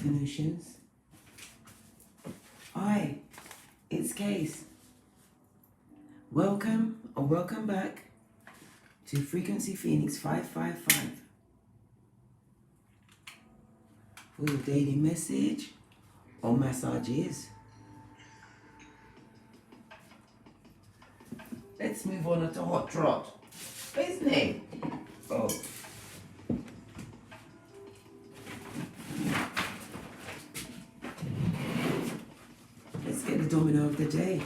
Venusians. Hi, it's Case. Welcome or welcome back to Frequency Phoenix 555 for your daily message or massages. Let's move on to Hot Trot. Where's Nate? Oh. Let's get the domino of the day.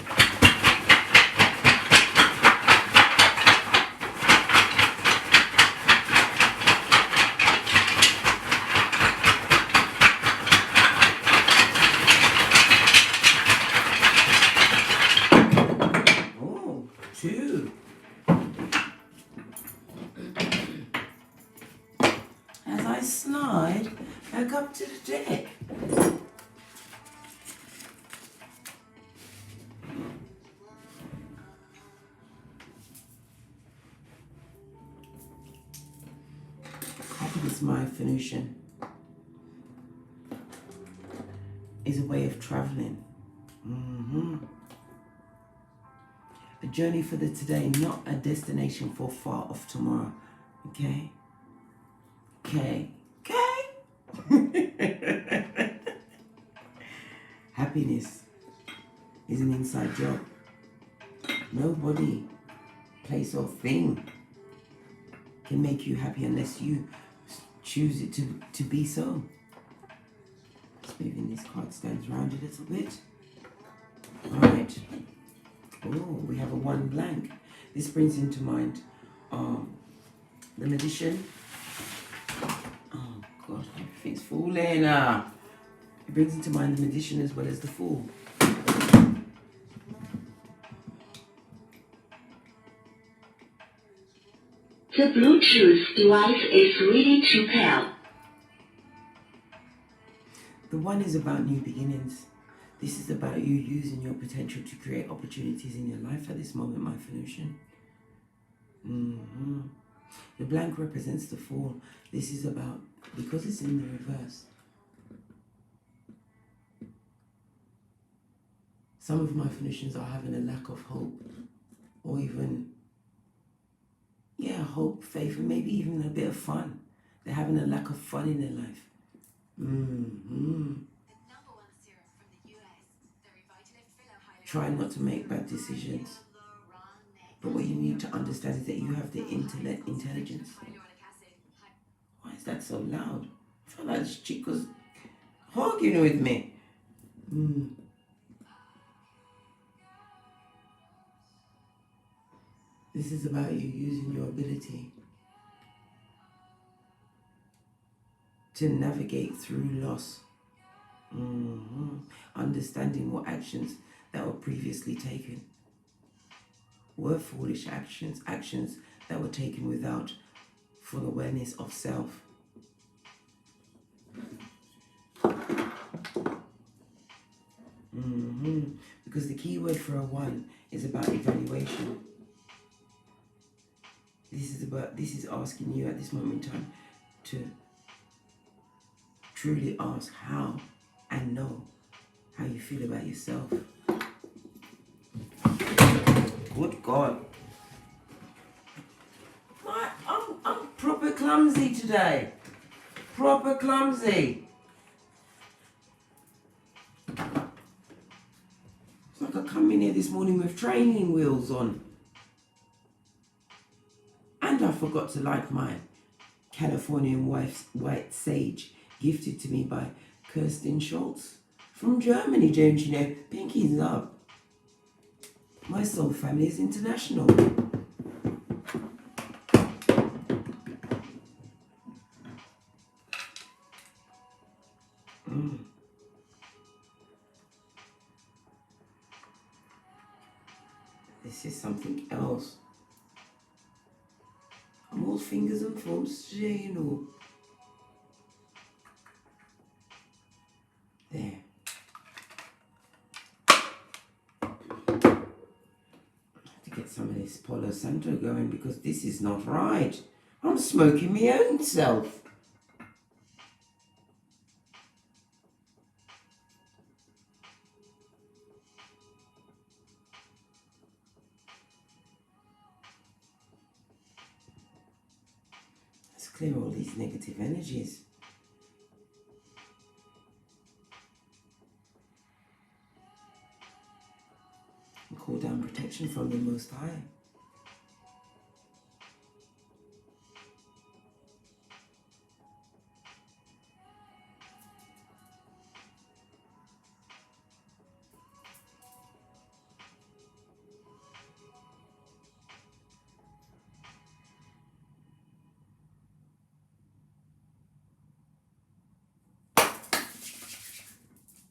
Oh, 2. As I slide back up to the deck. Happiness, my Venusian, is a way of traveling. A journey for the today, not a destination for far off tomorrow. Okay? Okay. Happiness is an inside job. Nobody, place or thing can make you happy unless you choose it to be so. Just moving these card stands around a little bit. Alright. Oh, we have a 1 blank. This brings into mind the Magician. Oh God, everything's falling. It brings into mind the Magician as well as the Fool. The Bluetooth device is ready to pair. The 1 is about new beginnings. This is about you using your potential to create opportunities in your life at this moment, my Venusian. The blank represents the Fool. This is about, because it's in the reverse, some of my Venusians are having a lack of hope, or even, hope, faith, and maybe even a bit of fun. They're having a lack of fun in their life. Try not to make bad decisions. But what you need to understand is that you have the intelligence. Why is that so loud? I feel like this chick was arguing with me. This is about you using your ability to navigate through loss. Understanding what actions that were previously taken were foolish actions, actions that were taken without full awareness of self. Because the key word for a 1 is about evaluation. This is asking you at this moment in time to truly ask how and know how you feel about yourself. Good God. I'm proper clumsy today. Proper clumsy. It's like I come in here this morning with training wheels on. And I forgot to light my Californian white sage gifted to me by Kirsten Schultz from Germany, James. You know, pinkies up. My soul family is international. This is something else. I'm all fingers and thumbs today, you know. There. Get some of this Palo Santo going because this is not right. I'm smoking my own self. clear all these negative energies. And call down protection from the Most High.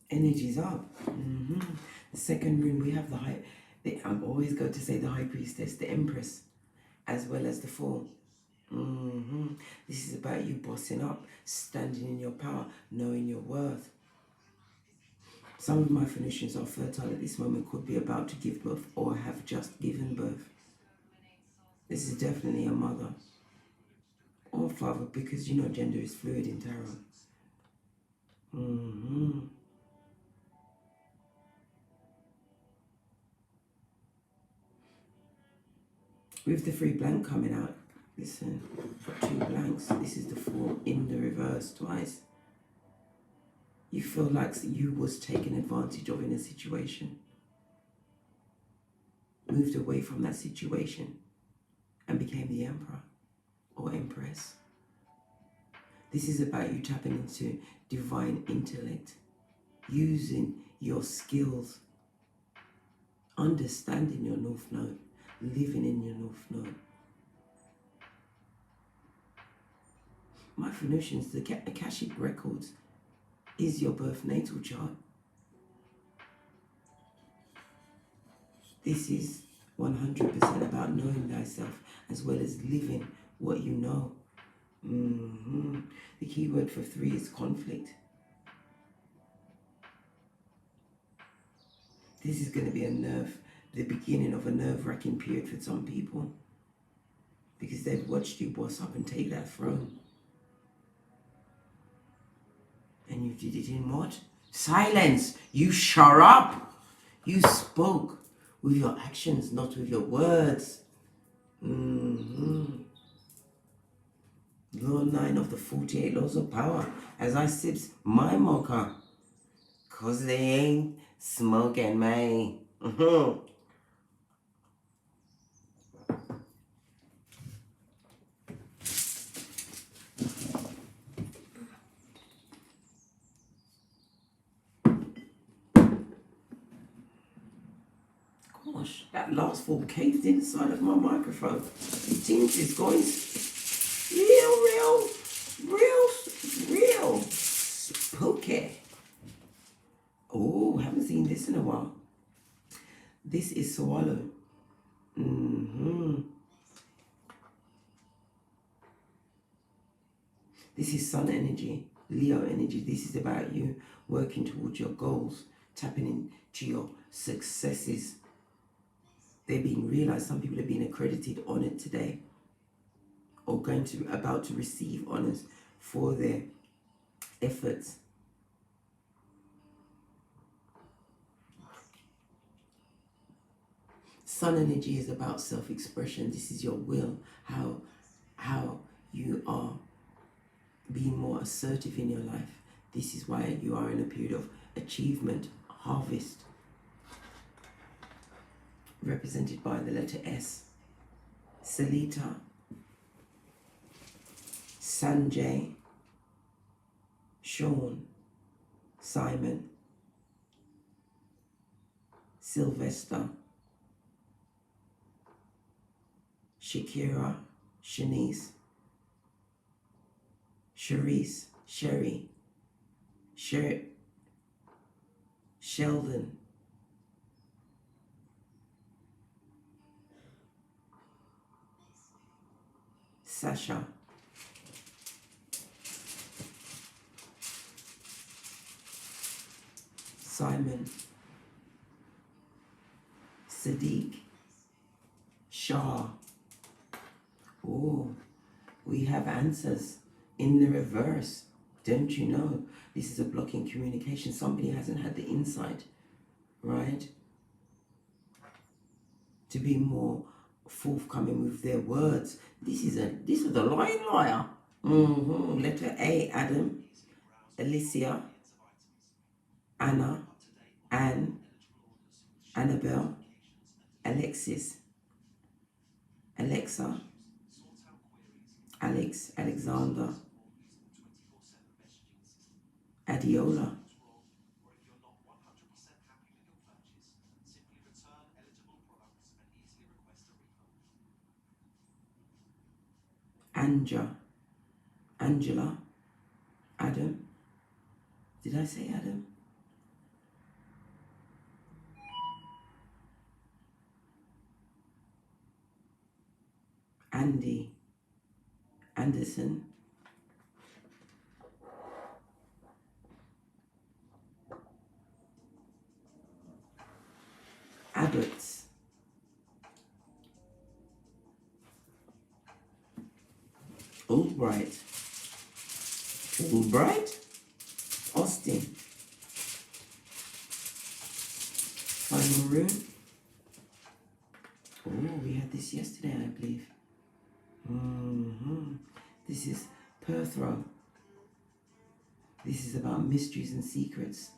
Energies up. The second rune, we have I'm always going to say the High Priestess, the Empress, as well as the Fool. This is about you bossing up, standing in your power, knowing your worth. Some of my Phoenicians are fertile at this moment, could be about to give birth or have just given birth. This is definitely a mother or father, because you know gender is fluid in tarot. With the 3 blank coming out, listen, got 2 blanks. This is the 4 in the reverse twice. You feel like you was taken advantage of in a situation. Moved away from that situation and became the Emperor or Empress. This is about you tapping into divine intellect, using your skills, understanding your North Node, living in your North Node. My Phoenicians, the Akashic Records is your birth natal chart. This is 100% about knowing thyself as well as living what you know. The key word for 3 is conflict. This is going to be the beginning of a nerve-wracking period for some people, because they've watched you boss up and take that throne. And you did it in what? Silence! You shut up! You spoke with your actions, not with your words. Law 9 of the 48 laws of power. As I sips my mocha, 'cause they ain't smoking me. Gosh, that last 4 caved inside of my microphone. It seems it's going real spooky. Oh, haven't seen this in a while. This is Swallow. This is Sun energy, Leo energy. This is about you working towards your goals, tapping into your successes. They're being realized. Some people are being accredited, honored today, or about to receive honors for their efforts. Sun energy is about self-expression. This is your will, how you are being more assertive in your life. This is why you are in a period of achievement, harvest, represented by the letter S. Salita, Sanjay, Sean, Simon, Sylvester, Shakira, Shanice, Sharice, Sherry, Sheldon, Sasha, Simon, Sadiq, Shah. Oh, we have answers in the reverse. Don't you know? This is a blocking communication. Somebody hasn't had the insight, right, to be more forthcoming with their words. This is a lying liar. Letter A, Adam, Alicia, Anna, Anne, Annabelle, Alexis, Alexa, Alex, Alexander, Adiola, Anja, Angela, Adam. Did I say Adam? Andy, Anderson, Abbots, Albright, Austin, Final Rune. Oh, we had this yesterday, I believe. This is Perthrow. This is about mysteries and secrets.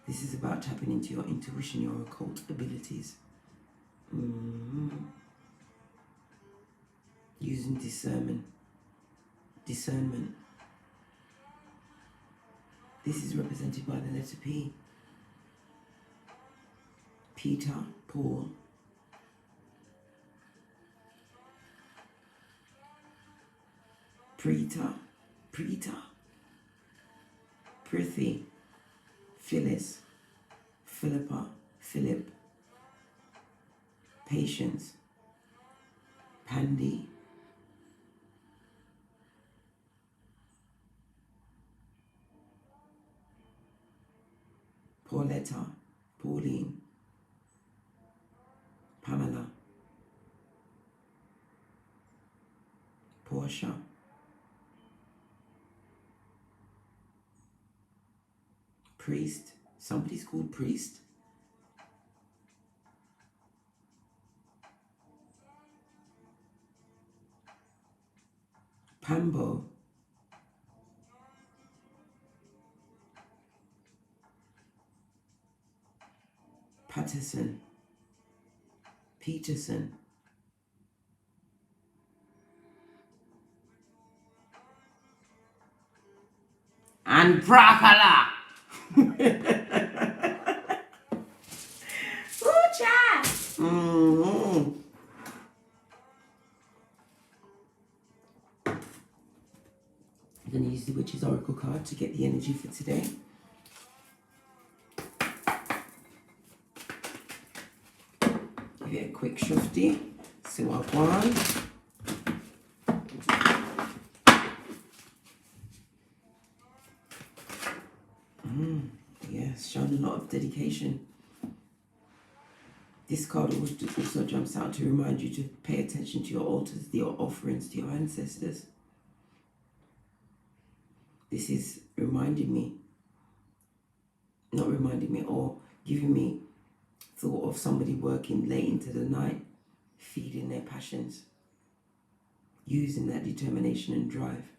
This is about tapping into your intuition, your occult abilities. Using discernment. This is represented by the letter P. Peter, Paul, Preeta, Prithi, Phyllis, Philippa, Philip, Patience, Pandy, Pauletta, Pauline, Pamela, Portia, Priest. Somebody's called Priest. Pambo, Patterson, Peterson, and Prakala. I'm going to use the Witch's Oracle card to get the energy for today. Give it a quick shufty. So I've one. Yes, showing a lot of dedication. This card also jumps out to remind you to pay attention to your altars, to your offerings, to your ancestors. This is reminding me, not reminding me, or giving me thought of somebody working late into the night, feeding their passions, using that determination and drive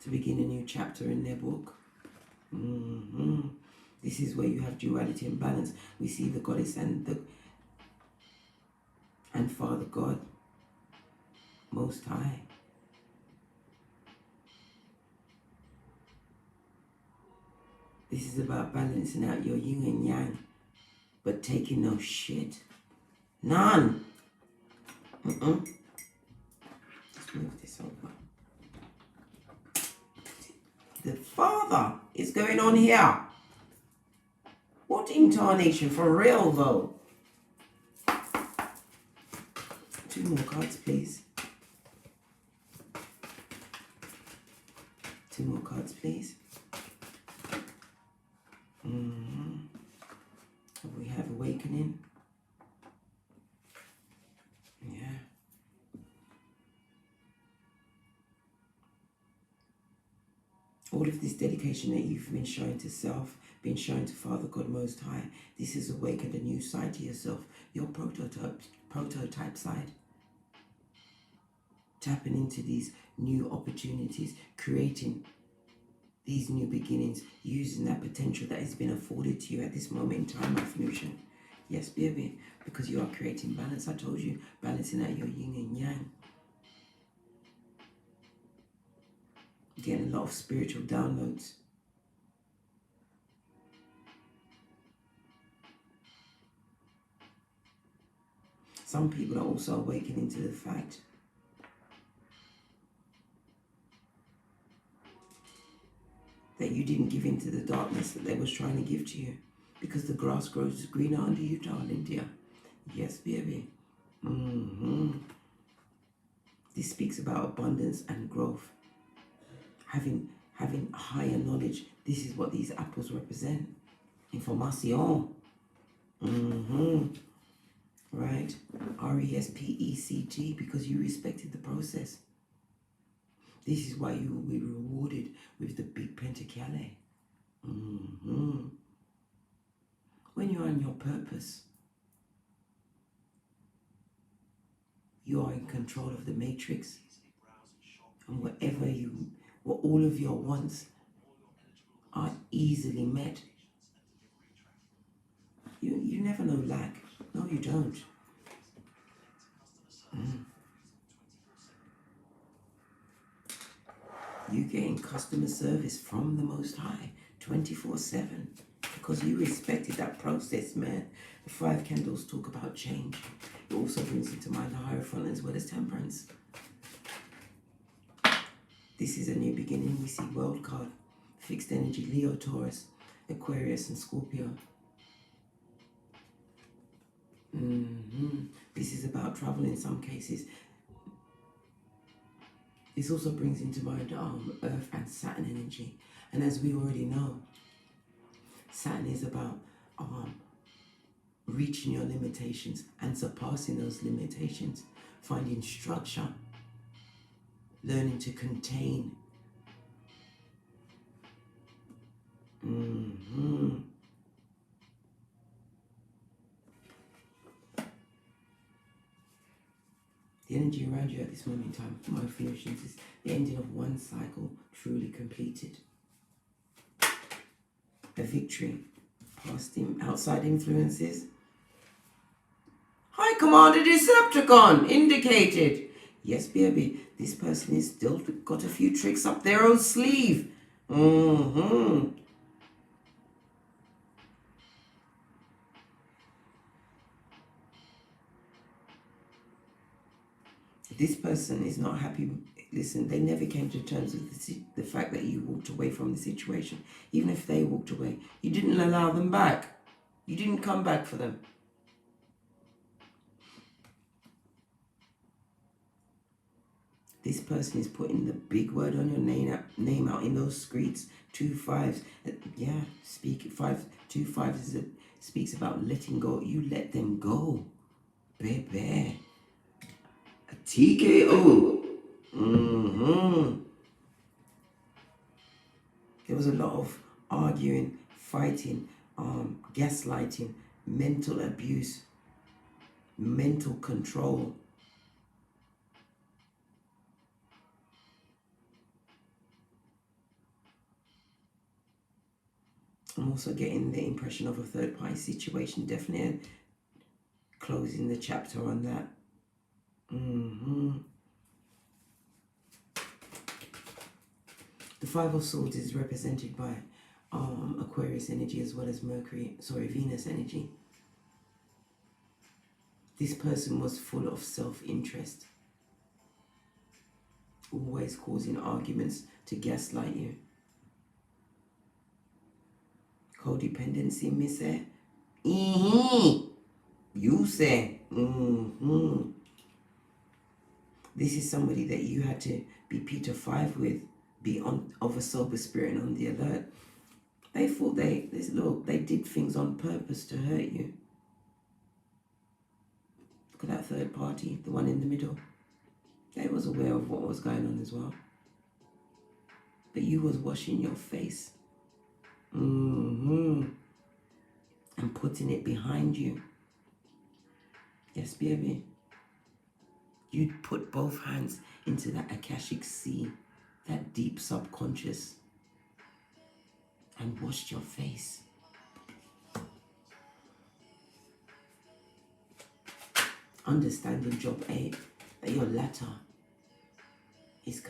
to begin a new chapter in their book. This is where you have duality and balance. We see the goddess and Father God, Most High. This is about balancing out your yin and yang, but taking no shit. None. Let's move this over. The Father is going on here. What incarnation for real though? 2 more cards, please. 2 more cards, please. We have awakening. Yeah. All of this dedication that you've been showing to self, been showing to Father God Most High, this has awakened a new side to yourself, your prototype side. tapping into these new opportunities, creating these new beginnings, using that potential that has been afforded to you at this moment in time, Afnution. Yes, baby, because you are creating balance. I told you, balancing out your yin and yang. Getting a lot of spiritual downloads. Some people are also awakening to the fact that you didn't give in to the darkness that they was trying to give to you, because the grass grows greener under you, darling dear. Yes, baby. This speaks about abundance and growth. Having higher knowledge. This is what these apples represent. Information. Right? RESPECT, because you respected the process. This is why you will be rewarded with the big pentacale. When you're on your purpose, you are in control of the matrix. And what all of your wants are easily met. You never know lack. No, you don't. You getting customer service from the Most High 24/7 because you respected that process, man. The 5 candles talk about change. It also brings into mind the Hierophant as well as Temperance. This is a new beginning. We see World card, fixed energy, Leo, Taurus, Aquarius, and Scorpio. This is about travel in some cases. This also brings into mind Earth and Saturn energy. And as we already know, Saturn is about reaching your limitations and surpassing those limitations, finding structure, learning to contain. The energy around you at this moment in time, my affirmations, is the ending of one cycle truly completed. A victory past outside influences. High Commander Decepticon indicated. Yes, baby, this person is still got a few tricks up their own sleeve. This person is not happy. Listen, they never came to terms with the fact that you walked away from the situation. Even if they walked away, you didn't allow them back. You didn't come back for them. This person is putting the big word on your name out in those streets. 2 5s. Yeah, speak 5. 2 5s speaks about letting go. You let them go, baby. A TKO. There was a lot of arguing, fighting, gaslighting, mental abuse, mental control. I'm also getting the impression of a third party situation, definitely closing the chapter on that. The 5 of Swords is represented by Aquarius energy as well as Venus energy. This person was full of self-interest, always causing arguments to gaslight you. Codependency, miss it. You say. This is somebody that you had to be Peter 5 with, be of a sober spirit and on the alert. They thought they did things on purpose to hurt you. Look at that third party, the one in the middle. They was aware of what was going on as well. But you was washing your face. And putting it behind you. Yes, baby. you'd put both hands into that Akashic sea, that deep subconscious, and washed your face. Understanding job 8, that your latter is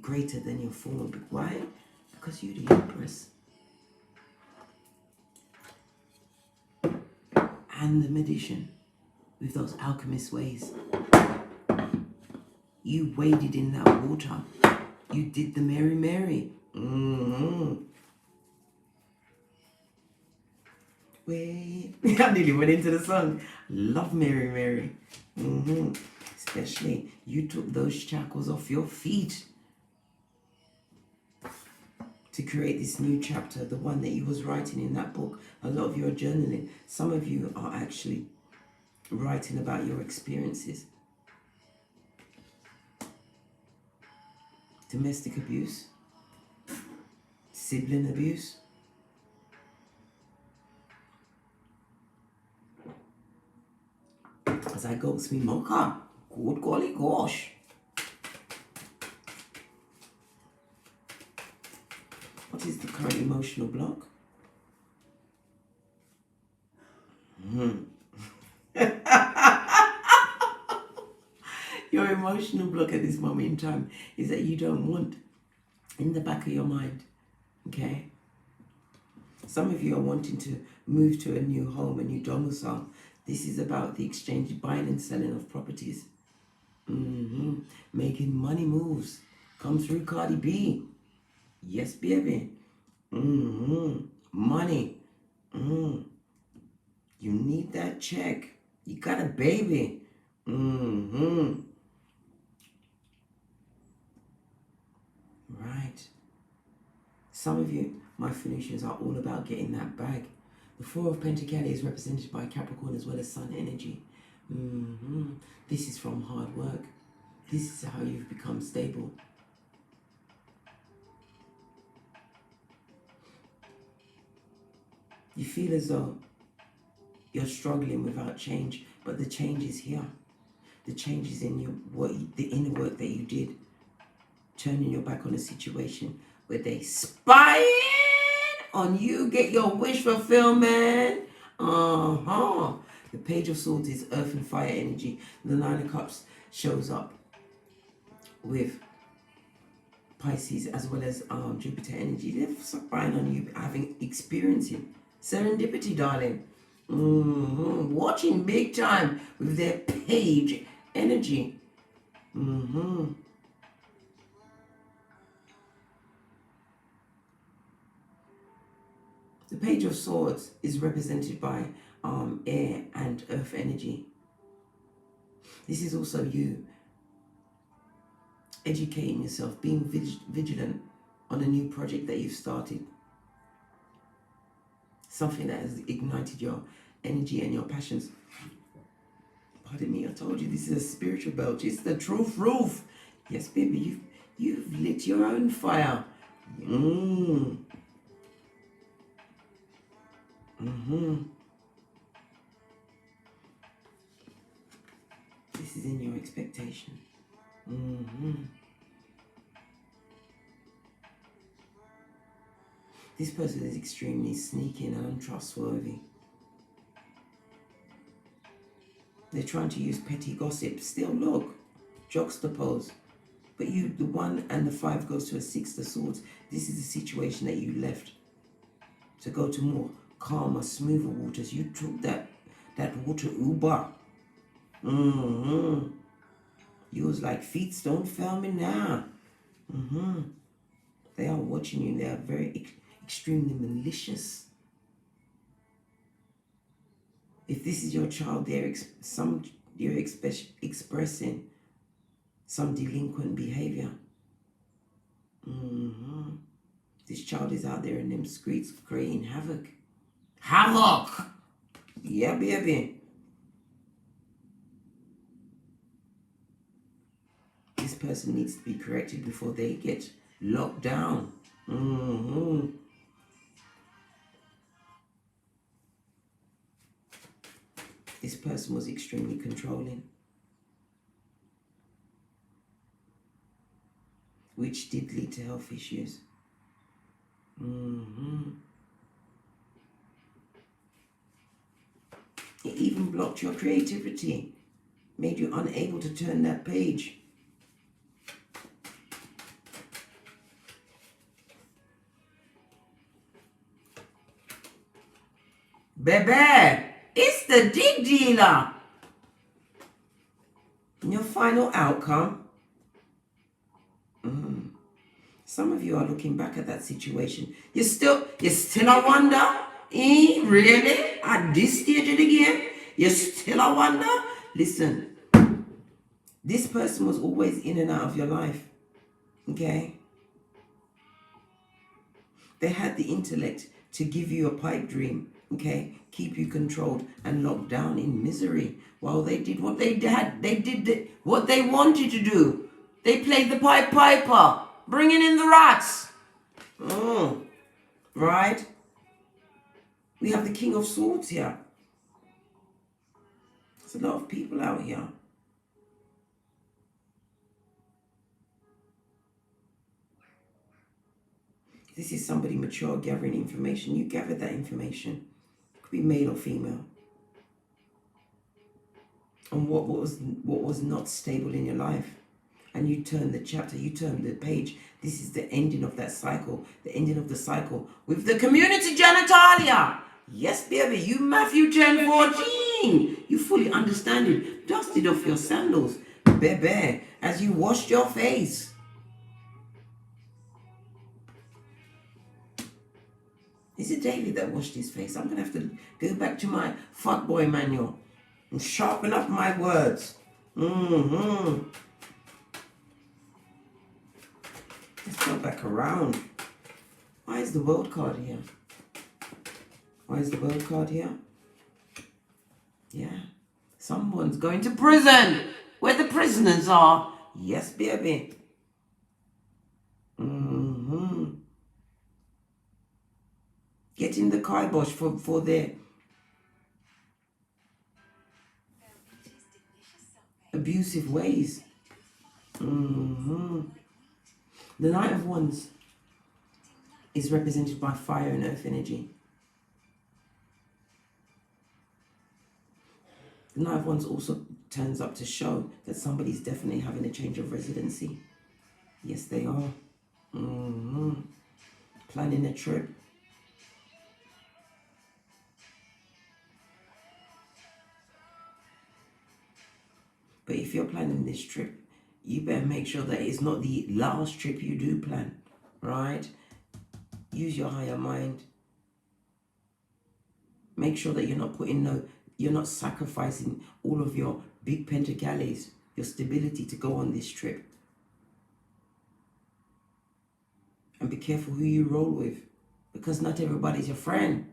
greater than your former. Why? Because you're the Empress. And the Magician, with those alchemist ways. You waded in that water. You did the Mary Mary. Wait. I nearly went into the song. Love Mary Mary. Especially, you took those shackles off your feet to create this new chapter, the one that you was writing in that book. A lot of you are journaling. Some of you are actually writing about your experiences. Domestic abuse, sibling abuse, as I go to me mocha, good golly gosh. What is the current emotional block? Your emotional block at this moment in time is that you don't want in the back of your mind, okay? Some of you are wanting to move to a new home, a new domicile. This is about the exchange, buying and selling of properties. Making money moves. Come through, Cardi B. Yes, baby. Money. You need that check. You got a baby. Right. Some of you, my Phoenicians, are all about getting that bag. The Four of Pentacles is represented by Capricorn as well as Sun energy. This is from hard work. This is how you've become stable. You feel as though you're struggling without change, but the change is here. The change is in the inner work that you did. Turning your back on a situation where they spying on you, get your wish fulfillment. The Page of Swords is earth and fire energy. The Nine of Cups shows up with Pisces as well as Jupiter energy. They're spying on you, experiencing serendipity, darling. Watching big time with their Page energy. The Page of Swords is represented by air and earth energy. This is also you educating yourself, being vigilant on a new project that you've started. Something that has ignited your energy and your passions. Pardon me, I told you this is a spiritual belch. It's the truth roof. Yes, baby, you've lit your own fire. This is in your expectation. This person is extremely sneaky and untrustworthy. They're trying to use petty gossip. Still, look, juxtapose. But the 1 and the 5 goes to a 6 of Swords. This is a situation that you left to go to more calmer, smoother waters. You took that water Uber. You was like, feet don't fail me now. They are watching you. They are very extremely malicious. If this is your child, you're expressing some delinquent behavior. This child is out there in them streets creating havoc. Havoc! Yeah, baby. This person needs to be corrected before they get locked down. This person was extremely controlling. which did lead to health issues. It even blocked your creativity, made you unable to turn that page. Baby, it's the dig dealer. And your final outcome. Some of you are looking back at that situation. You're still a wonder. Really? At this stage of the game, you're still a wonder? Listen, this person was always in and out of your life. Okay? They had the intellect to give you a pipe dream. Okay? Keep you controlled and locked down in misery while they did what they had. They did what they wanted to do. They played the Pied Piper, bringing in the rats. Right? We have the King of Swords here. There's a lot of people out here. This is somebody mature gathering information. You gathered that information. It could be male or female. And what was not stable in your life. And you turn the chapter, you turn the page. This is the ending of that cycle. The ending of the cycle with the community genitalia. Yes, baby, you Matthew 10:14. You fully understand it. Dusted off your sandals, baby, as you washed your face. Is it David that washed his face? I'm going to have to go back to my fuckboy manual and sharpen up my words. Let's go back around. Why is the world card here? Why is the world card here? Yeah. Someone's going to prison where the prisoners are. Yes, baby. Getting the kibosh for their abusive ways. The Knight of Wands is represented by fire and earth energy. The Knight of Wands also turns up to show that somebody's definitely having a change of residency. Yes, they are. Planning a trip. But if you're planning this trip, you better make sure that it's not the last trip you do plan, right? Use your higher mind. Make sure that you're not sacrificing all of your big pentagales, your stability to go on this trip. And be careful who you roll with, because not everybody's your friend.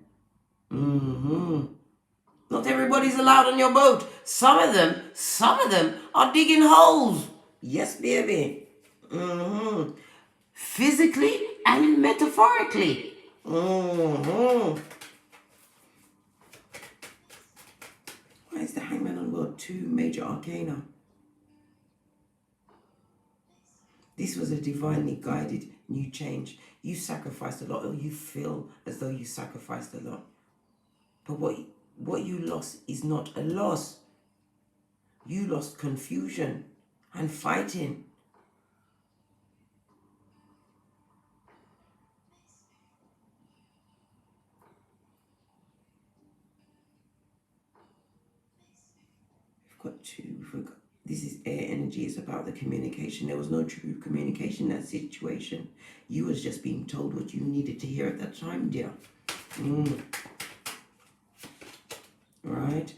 Not everybody's allowed on your boat. Some of them are digging holes. Yes, baby. Physically and metaphorically. Why is the Hangman on board? 2 major arcana. This was a divinely guided new change. You sacrificed a lot, or you feel as though you sacrificed a lot. But what you lost is not a loss. You lost confusion and fighting. This is air energy. It's about the communication. There was no true communication in that situation. You was just being told what you needed to hear at that time, dear. Right?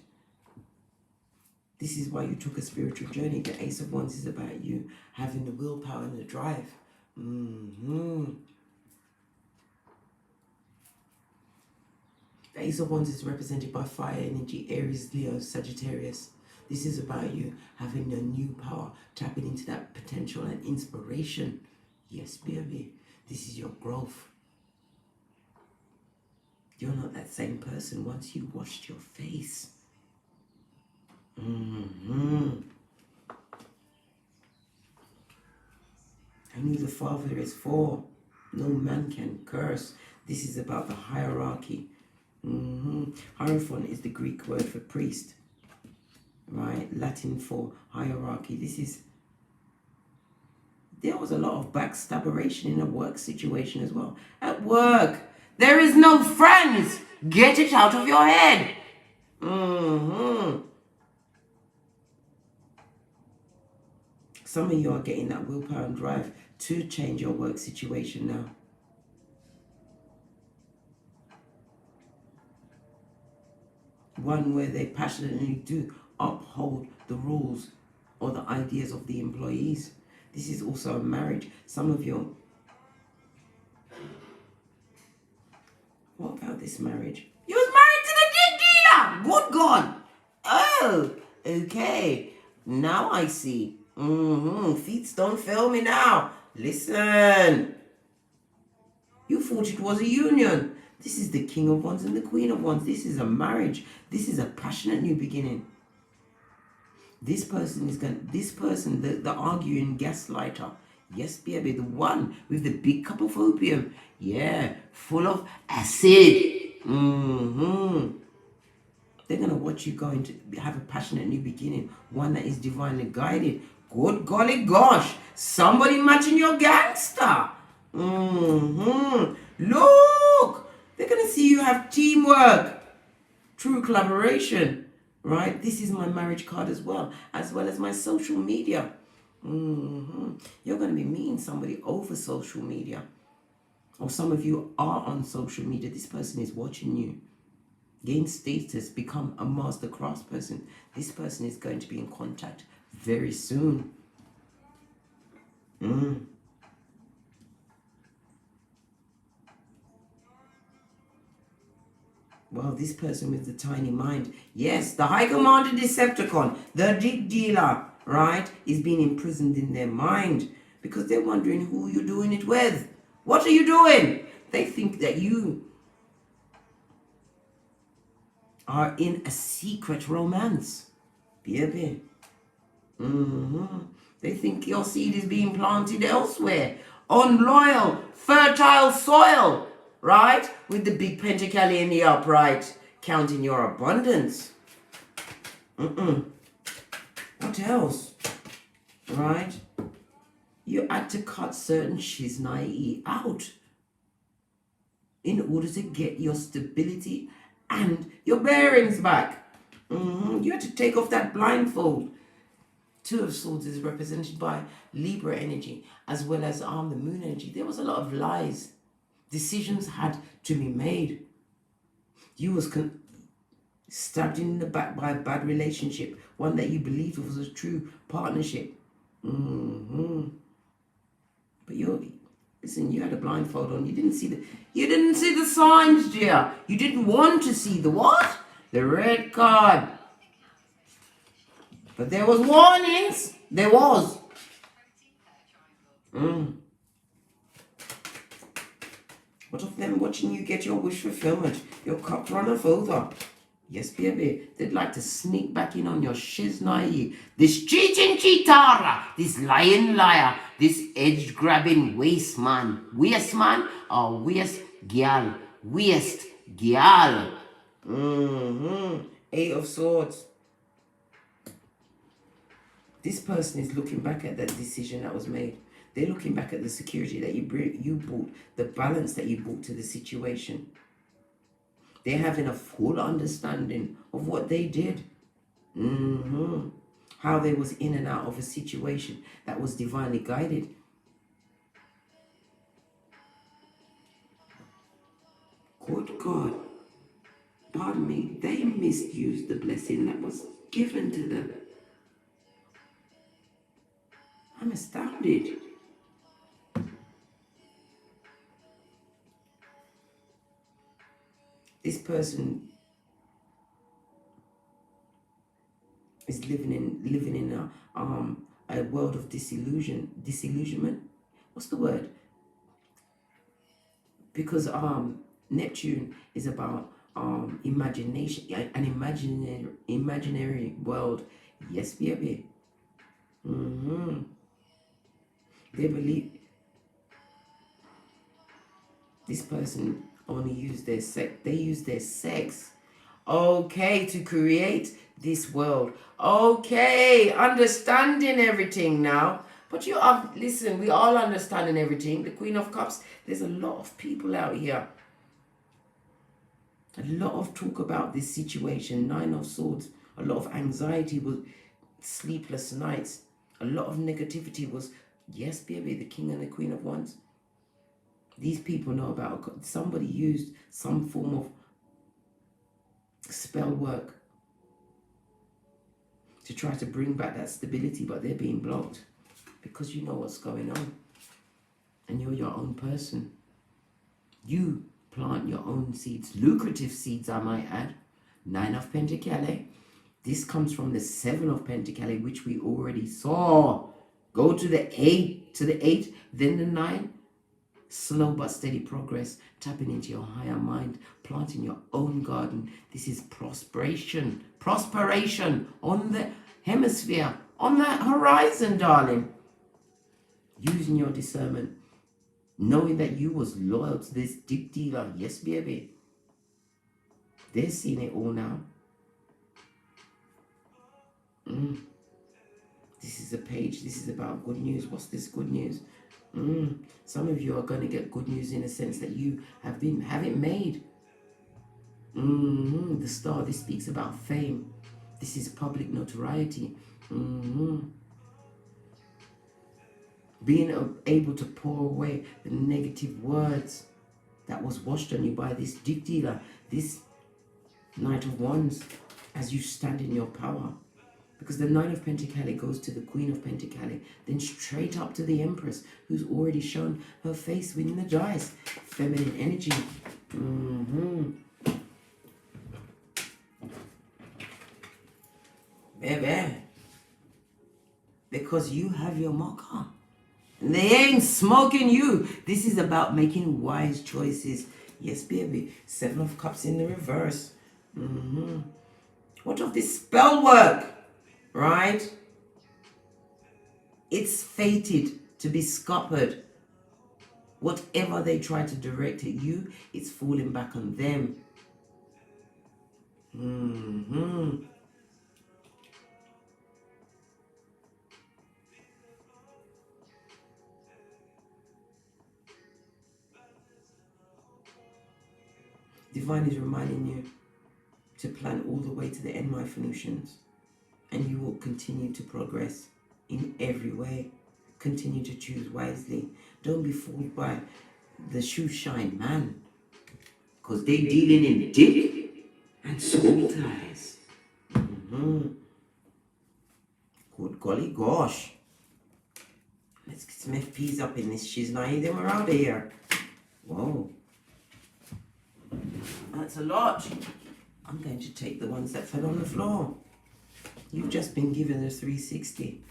This is why you took a spiritual journey. The Ace of Wands is about you having the willpower and the drive. The Ace of Wands is represented by fire energy, Aries, Leo, Sagittarius. This is about you having a new power, tapping into that potential and inspiration. Yes, baby. This is your growth. You're not that same person once you washed your face. And who the Father is for. No man can curse. This is about the hierarchy. Hierophant is the Greek word for priest, right? Latin for hierarchy. There was a lot of backstabberation in a work situation as well. At work, there is no friends. Get it out of your head. Some of you are getting that willpower and drive to change your work situation now. One where they passionately do uphold the rules or the ideas of the employees. This is also a marriage. Some of you... What about this marriage? You was married to the dick dealer! Good God! Oh, okay. Now I see. Feet don't fail me now. Listen. You thought it was a union. This is the King of Wands and the Queen of Wands. This is a marriage. This is a passionate new beginning. This person, the arguing gaslighter. Yes, baby, the one with the big cup of opium. Yeah, full of acid. They're going to watch you going to have a passionate new beginning. One that is divinely guided. Good golly gosh. Somebody matching your gangster. Look. They're going to see you have teamwork. True collaboration. Right? This is my marriage card as well as my social media. You're going to be meeting somebody over social media. Or some of you are on social media. This person is watching you. Gain status, become a master craftsperson. This person is going to be in contact very soon. Well, this person with the tiny mind. Yes, the High Commander Decepticon, the dick dealer, right, is being imprisoned in their mind because they're wondering who you're doing it with. What are you doing? They think that you are in a secret romance. Baby. They think your seed is being planted elsewhere. On loyal, fertile soil. Right? With the big pentacle in the upright. Counting your abundance. What else? Right? You had to cut certain shiznai out in order to get your stability and your bearings back. You had to take off that blindfold. Two of Swords is represented by Libra energy as well as the Moon energy. There was a lot of lies. Decisions had to be made. You was stabbed in the back by a bad relationship, one that you believed was a true partnership. But listen, you had a blindfold on. You didn't see the signs, dear. You didn't want to see the what? The red card. But there was warnings. There was. What of them watching you get your wish fulfillment? Your cup runneth over. Yes, baby. They'd like to sneak back in on your shiznai. This cheating cheatara. This lying liar. This edge-grabbing waste man. Waste man or waste girl? Waste girl. Eight of Swords. This person is looking back at that decision that was made. They're looking back at the security that you brought, the balance that you brought to the situation. They're having a full understanding of what they did. How they was in and out of a situation that was divinely guided. Good God. Pardon me. They misused the blessing that was given to them. I'm astounded. This person is living in a world of disillusionment. What's the word? Because Neptune is about imagination, an imaginary world. Yes, baby. They believe This person only used their sex. They use their sex, okay, to create this world. Okay, understanding everything now. But you are, listen, we all understanding everything. The Queen of Cups, there's a lot of people out here. A lot of talk about this situation. Nine of Swords. A lot of anxiety was sleepless nights. A lot of negativity was, yes, baby, the King and the Queen of Wands. These people know about, somebody used some form of spell work to try to bring back that stability, but they're being blocked because you know what's going on. And you're your own person. You plant your own seeds, lucrative seeds, I might add. Nine of Pentacles. This comes from the Seven of Pentacles, which we already saw. Go to the 8, then the 9. Slow but steady progress, tapping into your higher mind, planting your own garden. This is prosperation on the hemisphere, on that horizon, darling. Using your discernment, knowing that you was loyal to this deep dealer. Yes, baby. They're seeing it all now. This is a page. This is about good news. What's this good news? Some of you are going to get good news in a sense that you have it made. The Star, this speaks about fame. This is public notoriety. Being able to pour away the negative words that was washed on you by this deep dealer, this Knight of Wands, as you stand in your power. Because the Nine of Pentacles goes to the Queen of Pentacles, then straight up to the Empress, who's already shown her face winning the dice. Feminine energy. Baby. Because you have your mocha. They ain't smoking you. This is about making wise choices. Yes, baby. Seven of Cups in the reverse. What of this spell work? Right? It's fated to be scuppered. Whatever they try to direct at you, it's falling back on them. Divine is reminding you to plan all the way to the end, my Phoenicians. And you will continue to progress in every way. Continue to choose wisely. Don't be fooled by the shoe shine man. Because they dealing in dick and soul ties. Good golly gosh. Let's get some FPs up in this shiznai. Them are out of here. Whoa. That's a lot. I'm going to take the ones that fell on the floor. You've just been given a 360.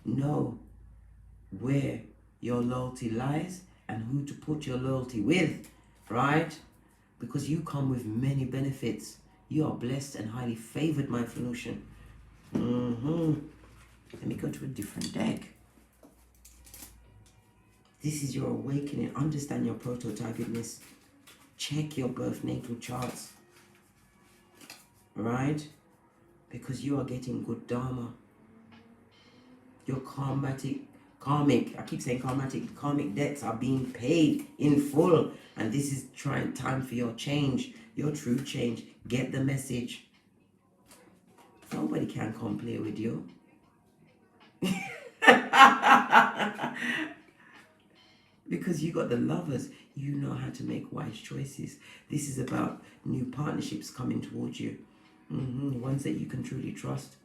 Know where your loyalty lies and who to put your loyalty with, right? Because you come with many benefits. You are blessed and highly favored, my Phoenician. Let me go to a different deck. This is your awakening. Understand your prototypedness. Check your birth natal charts, right? Because you are getting good dharma. Your karmic, I keep saying karmic debts are being paid in full. And this is time for your change, your true change. Get the message. Nobody can come play with you. Because you got the Lovers. You know how to make wise choices. This is about new partnerships coming towards you. Ones that you can truly trust.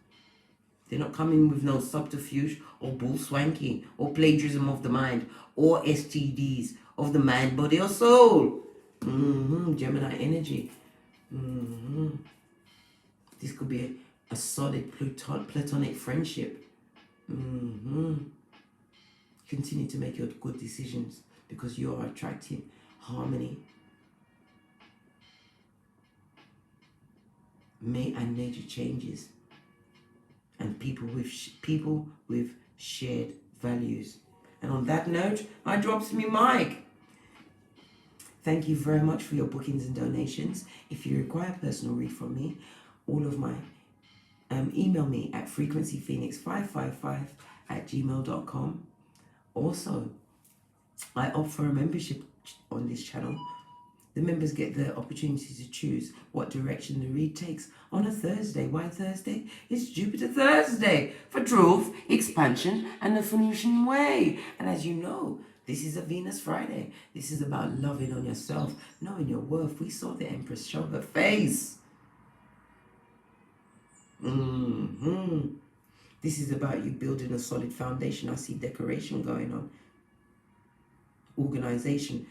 They're not coming with no subterfuge or bull swanky or plagiarism of the mind or STDs of the mind, body or soul. Gemini energy. This could be a solid platonic friendship. Continue to make your good decisions because you are attracting harmony. And nature changes. And people with shared values. And on that note, I drops me mic. Thank you very much for your bookings and donations. If you require a personal read from me, all of my email me at frequencyphoenix555@gmail.com. Also, I opt for a membership on this channel. The members get the opportunity to choose what direction the read takes on a Thursday. Why Thursday? It's Jupiter Thursday for truth, expansion, and the Phoenician way. And as you know, this is a Venus Friday. This is about loving on yourself, knowing your worth. We saw the Empress show her face. This is about you building a solid foundation. I see decoration going on. Organization.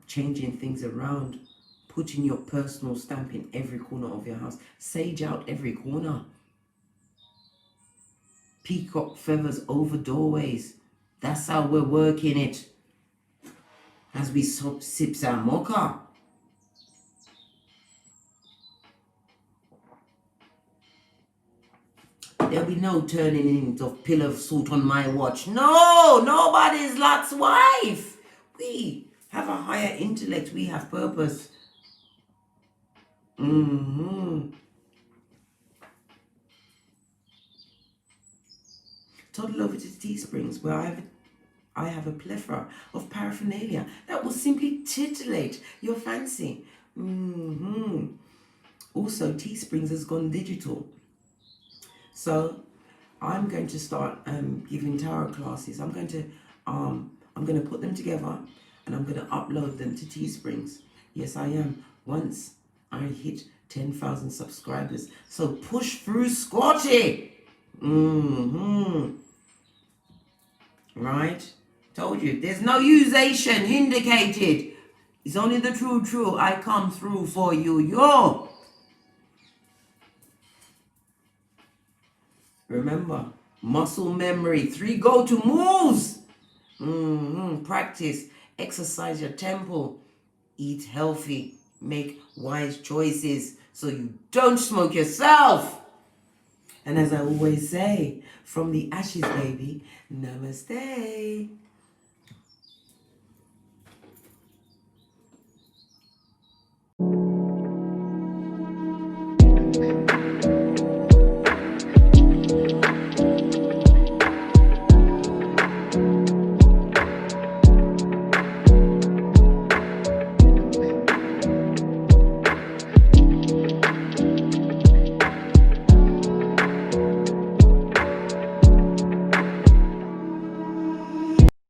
Changing things around, putting your personal stamp in every corner of your house. Sage out every corner. Peacock feathers over doorways. That's how we're working it. As we sip some mocha. There'll be no turning in of pillar of salt on my watch. No, nobody's Lot's wife. We have a higher intellect. We have purpose. Toddle over to Teesprings, where I have a plethora of paraphernalia that will simply titillate your fancy. Also, Teesprings has gone digital. So I'm going to start giving tarot classes. I'm going to put them together and I'm going to upload them to Teesprings. Yes, I am. Once I hit 10,000 subscribers. So push through, Scotty. Right? Told you. There's no usation indicated. It's only the true. I come through for you. Yo. Remember, muscle memory. 3 go-to moves. Practice. Exercise your temple. Eat healthy. Make wise choices so you don't smoke yourself. And as I always say, from the ashes, baby, namaste.